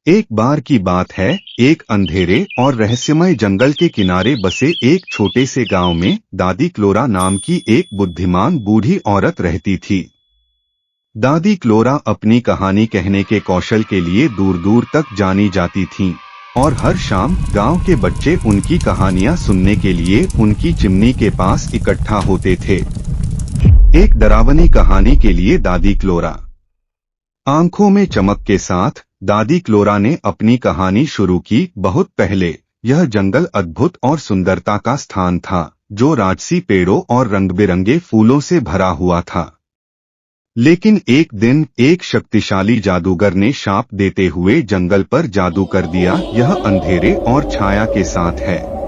एक बार की बात है, एक अंधेरे और रहस्यमय जंगल के किनारे बसे एक छोटे से गांव में दादी क्लोरा नाम की एक बुद्धिमान बूढ़ी औरत रहती थी। दादी क्लोरा अपनी कहानी कहने के कौशल के लिए दूर दूर तक जानी जाती थीं और हर शाम गांव के बच्चे उनकी कहानियां सुनने के लिए उनकी चिमनी के पास इकट्ठा होते थे। एक डरावनी कहानी के लिए दादी क्लोरा। आंखों में चमक के साथ दादी क्लोरा ने अपनी कहानी शुरू की। बहुत पहले यह जंगल अद्भुत और सुंदरता का स्थान था, जो राजसी पेड़ों और रंग-बिरंगे फूलों से भरा हुआ था। लेकिन एक दिन एक शक्तिशाली जादूगर ने शाप देते हुए जंगल पर जादू कर दिया। यह अंधेरे और छाया के साथ है।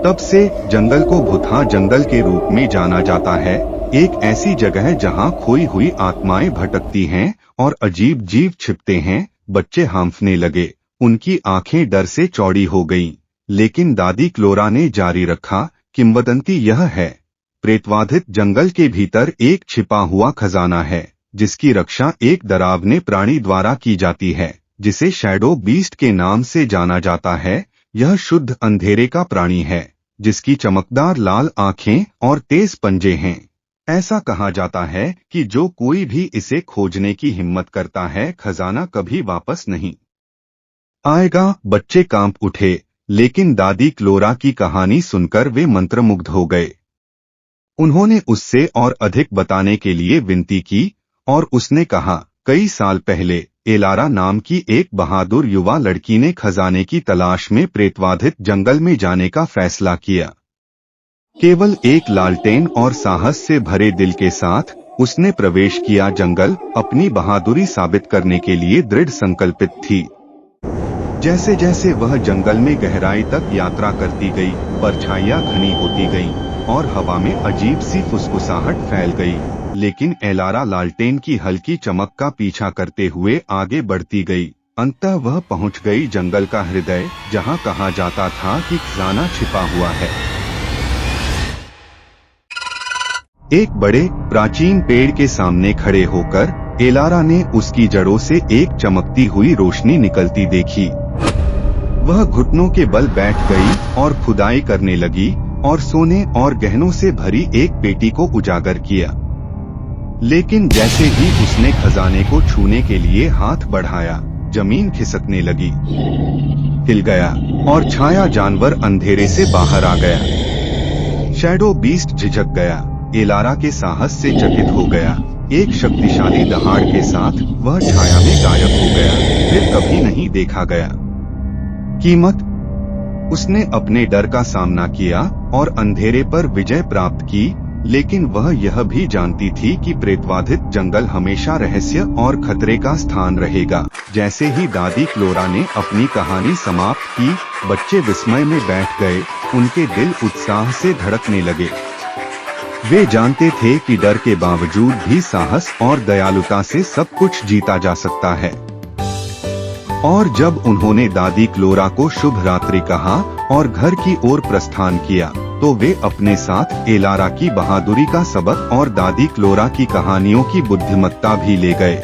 तब से जंगल को भूतहा जंगल के रूप में जाना जाता है, एक ऐसी जगह जहां खोई हुई आत्माएं भटकती हैं और अजीब जीव छिपते हैं। बच्चे हांफने लगे, उनकी आंखें डर से चौड़ी हो गईं। लेकिन दादी क्लोरा ने जारी रखा, किंवदंती यह है, प्रेतवाधित जंगल के भीतर एक छिपा हुआ खजाना है, जिसकी रक्षा एक डरावने प्राणी द्वारा की जाती है, जिसे शैडो बीस्ट के नाम से जाना जाता है। यह शुद्ध अंधेरे का प्राणी है, जिसकी चमकदार लाल आंखें और तेज पंजे हैं। ऐसा कहा जाता है कि जो कोई भी इसे खोजने की हिम्मत करता है, खजाना कभी वापस नहीं आएगा। बच्चे कांप उठे, लेकिन दादी क्लोरा की कहानी सुनकर वे मंत्रमुग्ध हो गए। उन्होंने उससे और अधिक बताने के लिए विनती की और उसने कहा, कई साल पहले एलारा नाम की एक बहादुर युवा लड़की ने खजाने की तलाश में प्रेतवाधित जंगल में जाने का फैसला किया। केवल एक लालटेन और साहस से भरे दिल के साथ उसने प्रवेश किया। जंगल अपनी बहादुरी साबित करने के लिए दृढ़ संकल्पित थी। जैसे जैसे वह जंगल में गहराई तक यात्रा करती गई, परछाइयां घनी होती गईं और हवा में अजीब सी फुसफुसाहट फैल गई। लेकिन एलारा लालटेन की हल्की चमक का पीछा करते हुए आगे बढ़ती गई। अंततः वह पहुंच गई जंगल का हृदय, जहां कहा जाता था कि खजाना छिपा हुआ है। एक बड़े प्राचीन पेड़ के सामने खड़े होकर एलारा ने उसकी जड़ों से एक चमकती हुई रोशनी निकलती देखी। वह घुटनों के बल बैठ गई और खुदाई करने लगी और सोने और गहनों से भरी एक पेटी को उजागर किया। लेकिन जैसे ही उसने खजाने को छूने के लिए हाथ बढ़ाया, जमीन खिसकने लगी, हिल गया और छाया जानवर अंधेरे से बाहर आ गया। शैडो बीस्ट झिझक गया, एलारा के साहस से चकित हो गया। एक शक्तिशाली दहाड़ के साथ वह छाया में गायब हो गया, फिर कभी नहीं देखा गया। कीमत, उसने अपने डर का सामना किया और अंधेरे पर विजय प्राप्त की। लेकिन वह यह भी जानती थी कि प्रेतवाधित जंगल हमेशा रहस्य और खतरे का स्थान रहेगा। जैसे ही दादी क्लोरा ने अपनी कहानी समाप्त की, बच्चे विस्मय में बैठ गए, उनके दिल उत्साह से धड़कने लगे। वे जानते थे कि डर के बावजूद भी साहस और दयालुता से सब कुछ जीता जा सकता है। और जब उन्होंने दादी क्लोरा को शुभ रात्रि कहा और घर की ओर प्रस्थान किया, तो वे अपने साथ एलारा की बहादुरी का सबक और दादी क्लोरा की कहानियों की बुद्धिमत्ता भी ले गए।